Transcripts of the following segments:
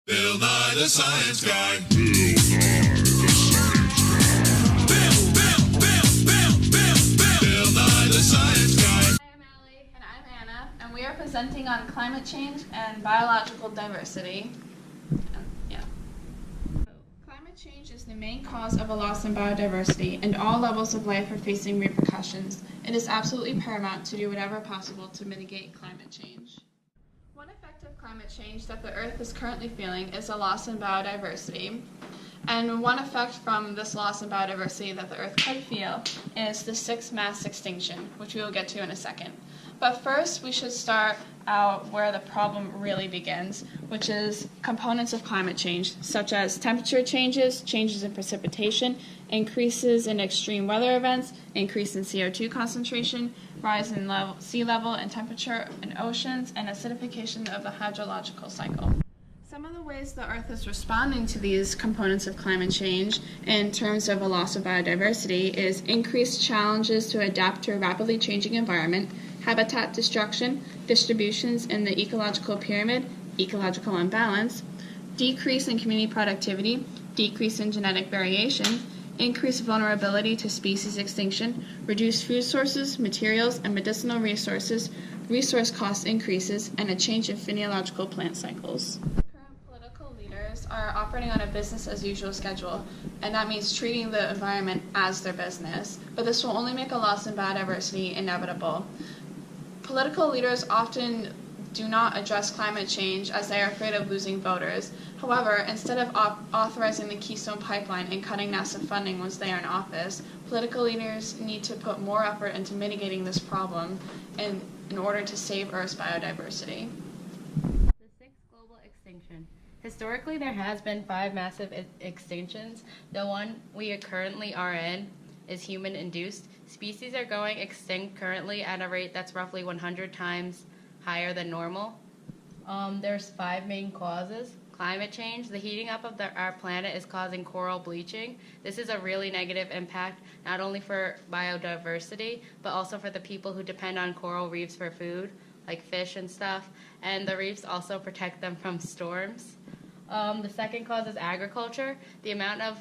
Bill Nye the Science Guy. Bill Nye the Science Guy. Hi, I'm Allie. And I'm Anna, and we are presenting on climate change and biological diversity. Climate change is the main cause of a loss in biodiversity, and all levels of life are facing repercussions. It is absolutely paramount to do whatever possible to mitigate climate change. One effect of climate change that the Earth is currently feeling is a loss in biodiversity. And one effect from this loss in biodiversity that the Earth could feel is the sixth mass extinction, which we will get to in a second. But first, we should start out where the problem really begins, which is components of climate change, such as temperature changes, changes in precipitation, increases in extreme weather events, increase in CO2 concentration, rise in sea level and temperature in oceans, and acidification of the hydrological cycle. Some of the ways the Earth is responding to these components of climate change in terms of a loss of biodiversity is increased challenges to adapt to a rapidly changing environment, habitat destruction, distributions in the ecological pyramid, ecological imbalance, decrease in community productivity, decrease in genetic variation, increased vulnerability to species extinction, reduced food sources, materials, and medicinal resources, resource cost increases, and a change in physiological plant cycles. Are operating on a business as usual schedule, and that means treating the environment as their business. But this will only make a loss in biodiversity inevitable. Political leaders often do not address climate change as they are afraid of losing voters. However, instead of authorizing the Keystone Pipeline and cutting NASA funding once they are in office, political leaders need to put more effort into mitigating this problem in order to save Earth's biodiversity. The sixth global extinction. Historically, there has been 5 massive extinctions. The one we currently are in is human-induced. Species are going extinct currently at a rate that's roughly 100 times higher than normal. There's 5 main causes. Climate change. The heating up of our planet is causing coral bleaching. This is a really negative impact, not only for biodiversity, but also for the people who depend on coral reefs for food, like fish and stuff. And the reefs also protect them from storms. The second cause is agriculture. The amount of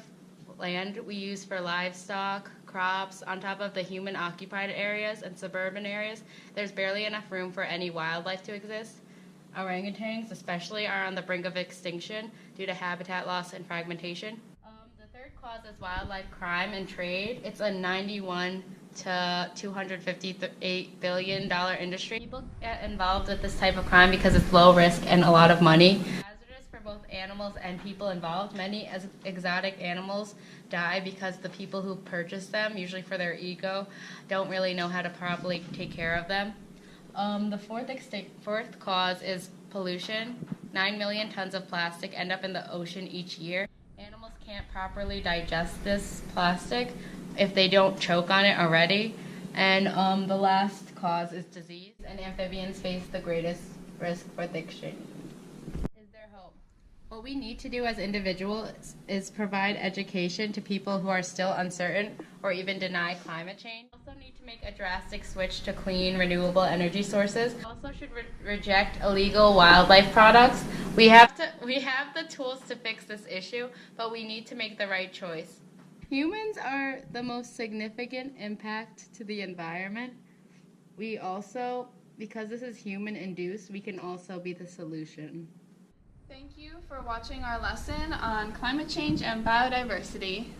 land we use for livestock, crops, on top of the human-occupied areas and suburban areas, there's barely enough room for any wildlife to exist. Orangutans especially are on the brink of extinction due to habitat loss and fragmentation. The third cause is wildlife crime and trade. It's a $91 to $258 billion industry. People get involved with this type of crime because it's low risk and a lot of money. Hazardous for both animals and people involved. Many exotic animals die because the people who purchase them, usually for their ego, don't really know how to properly take care of them. The fourth cause is pollution. 9 million tons of plastic end up in the ocean each year. Animals can't properly digest this plastic if they don't choke on it already. And the last cause is disease, and amphibians face the greatest risk for extinction. Is there hope? What we need to do as individuals is provide education to people who are still uncertain or even deny climate change. We also need to make a drastic switch to clean, renewable energy sources. We also should reject illegal wildlife products. We have the tools to fix this issue, but we need to make the right choice. Humans are the most significant impact to the environment. We also, because this is human-induced, we can also be the solution. Thank you for watching our lesson on climate change and biodiversity.